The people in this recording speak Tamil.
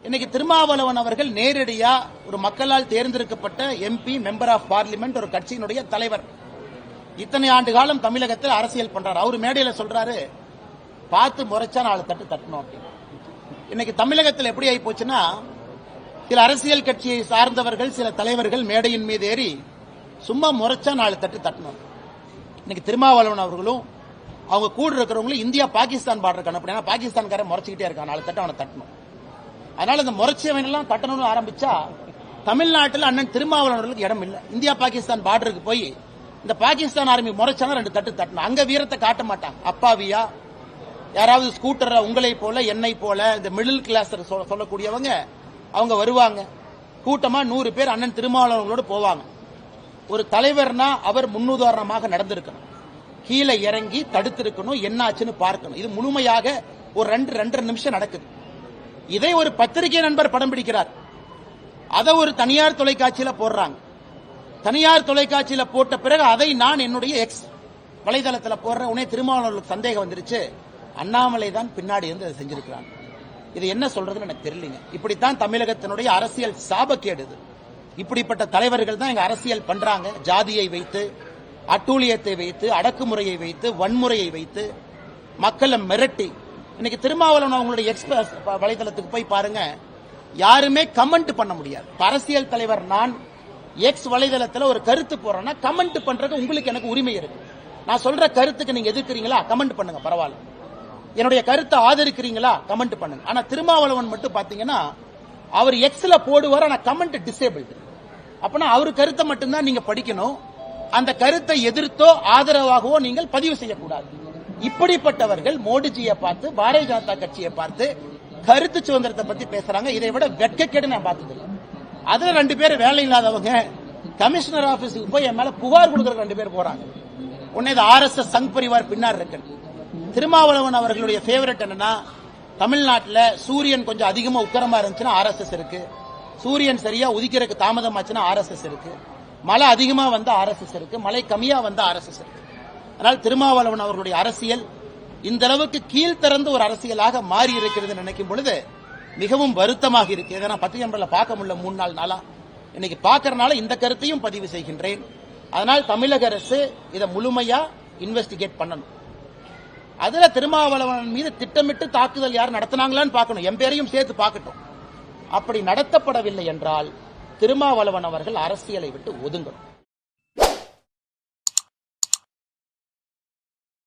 இன்னைக்கு திருமாவளவன் அவர்கள் நேரடியா ஒரு மக்களால் தேர்ந்தெடுக்கப்பட்ட எம்பி, மெம்பர் ஆஃப் பார்லிமெண்ட், ஒரு கட்சியினுடைய தலைவர். இத்தனை ஆண்டு காலம் தமிழகத்தில் அரசியல் பண்றாரு. அவர் மேடையில சொல்றாரு, பார்த்து முறைச்சா 4 தட்டு தட்டணும் அப்படின்னு. இன்னைக்கு தமிழகத்தில் எப்படி ஆகி போச்சுன்னா, சில அரசியல் கட்சியை சார்ந்தவர்கள், சில தலைவர்கள் மேடையின் மீது ஏறி சும்மா முறைச்சா 4 தட்டு தட்டணும். இன்னைக்கு திருமாவளவன் அவர்களும் அவங்க கூட இருக்கிறவங்களும் இந்தியா பாகிஸ்தான் பார்டருக்கு அனுப்பினா, பாகிஸ்தான்காரன் முறைச்சிக்கிட்டே இருக்கான், 4 தட்டு அவனை தட்டணும். அதனால இந்த முறைச்சவன் எல்லாம் தட்டணும்னு ஆரம்பிச்சா தமிழ்நாட்டில் அண்ணன் திருமாவளவர்களுக்கு இடம் இல்லை. இந்தியா பாகிஸ்தான் பார்டருக்கு போய் இந்த பாகிஸ்தான் ஆர்மி முறைச்சானா 2 தட்டு தட்டணும். அங்க வீரத்தை காட்ட மாட்டாங்க. அப்பாவியா யாராவது ஸ்கூட்டர் உங்களை போல என்னை போல இந்த மிடில் கிளாஸ் சொல்லக்கூடியவங்க அவங்க வருவாங்க. கூட்டமா 100 பேர் அண்ணன் திருமாவளவர்களோடு போவாங்க. ஒரு தலைவர்னா அவர் முன்னுதாரணமாக நடந்திருக்கணும். கீழே இறங்கி தடுத்திருக்கணும், என்ன ஆச்சுன்னு பார்க்கணும். இது முழுமையாக ஒரு 2-2.5 நிமிஷம் நடக்குது. இதை ஒரு பத்திரிகை நண்பர் படம் பிடிக்கிறார். அதை ஒரு தனியார் தொலைக்காட்சியில போடுறாங்க. தனியார் தொலைக்காட்சியில போட்ட பிறகு அதை நான் என்னுடைய எக்ஸ் வலைதளத்தில் போடுறேன். உடனே திருமாவளவர்களுக்கு சந்தேகம் வந்துருச்சு, அண்ணாமலை தான் பின்னாடி இருந்து அதை செஞ்சிருக்கிறாங்க. இது என்ன சொல்றதுன்னு எனக்கு தெரியலங்க. இப்படித்தான் தமிழகத்தினுடைய அரசியல் சாபக்கேடு. இப்படிப்பட்ட தலைவர்கள் தான் இங்க அரசியல் பண்றாங்க. ஜாதியை வைத்து, அட்டூழியத்தை வைத்து, அடக்குமுறையை வைத்து, வன்முறையை வைத்து மக்களை மிரட்டி. இன்னைக்கு திருமாவளவன் அவங்களுடைய எக்ஸ்பிரஸ் வலைதளத்துக்கு போய் பாருங்க, யாருமே கமெண்ட் பண்ண முடியாது. அரசியல் தலைவர் நான் எக்ஸ் வலைதளத்தில் ஒரு கருத்து போறேன்னா கமெண்ட் பண்றது உங்களுக்கு எனக்கு உரிமை இருக்கு. நான் சொல்ற கருத்துக்கு நீங்க எதிர்க்கிறீங்களா, கமெண்ட் பண்ணுங்க, பரவாயில்ல. என்னுடைய கருத்தை ஆதரிக்கிறீங்களா, கமெண்ட் பண்ணுங்க. ஆனா திருமாவளவன் மட்டும் பாத்தீங்கன்னா அவர் எக்ஸ்ல போடுவார், ஆனா கமெண்ட் டிசேபிள்டு. அப்பனா அவர் கருத்தை மட்டும்தான் நீங்க படிக்கணும். அந்த கருத்தை எதிர்த்தோ ஆதரவாகவோ நீங்கள் பதிவு செய்யக்கூடாது. இப்படிப்பட்டவர்கள் மோடிஜியை பார்த்து, பாரதிய ஜனதா கட்சியை பார்த்து கருத்து சுதந்திரத்தை பத்தி பேசுறாங்க. இதை விட வெட்கக்கேடு நான் பார்த்ததில்லை. அதுல 2 பேர் வேலை இல்லாதவங்க கமிஷனர் ஆபீஸுக்கு போய் என் மேல புகார் கொடுக்கிற 2 பேர் போறாங்க. உடனே இது RSS சங் பரிவார் பின்னார் இருக்கு. திருமாவளவன் அவர்களுடைய ஃபேவரட் என்னன்னா, தமிழ்நாட்டில் சூரியன் கொஞ்சம் அதிகமா உக்கரமா இருந்துச்சுன்னா RSS இருக்கு, சூரியன் சரியா உதிக்கிறதுக்கு தாமதமாச்சுன்னா RSS இருக்கு, மழை அதிகமா வந்தா RSS இருக்கு, மழை கம்மியா வந்தா RSS இருக்கு. அதனால் திருமாவளவன் அவர்களுடைய அரசியல் இந்த அளவுக்கு கீழ்த்திறந்து ஒரு அரசியலாக மாறி இருக்கிறது நினைக்கும் பொழுது மிகவும் வருத்தமாக இருக்கு. இதை நான் பத்திரிகை நம்பர்ல பார்க்க முடியல 3-4 நாளா. இன்னைக்கு பார்க்கறதுனால இந்த கருத்தையும் பதிவு செய்கின்றேன். அதனால் தமிழக அரசு இதை முழுமையா இன்வெஸ்டிகேட் பண்ணணும். அதுல திருமாவளவன் மீது திட்டமிட்டு தாக்குதல் யார் நடத்தினாங்களான்னு பார்க்கணும். என் பேரையும் சேர்த்து பார்க்கட்டும். அப்படி நடத்தப்படவில்லை என்றால் திருமாவளவன் அவர்கள் அரசியலை விட்டு ஒதுங்கணும்.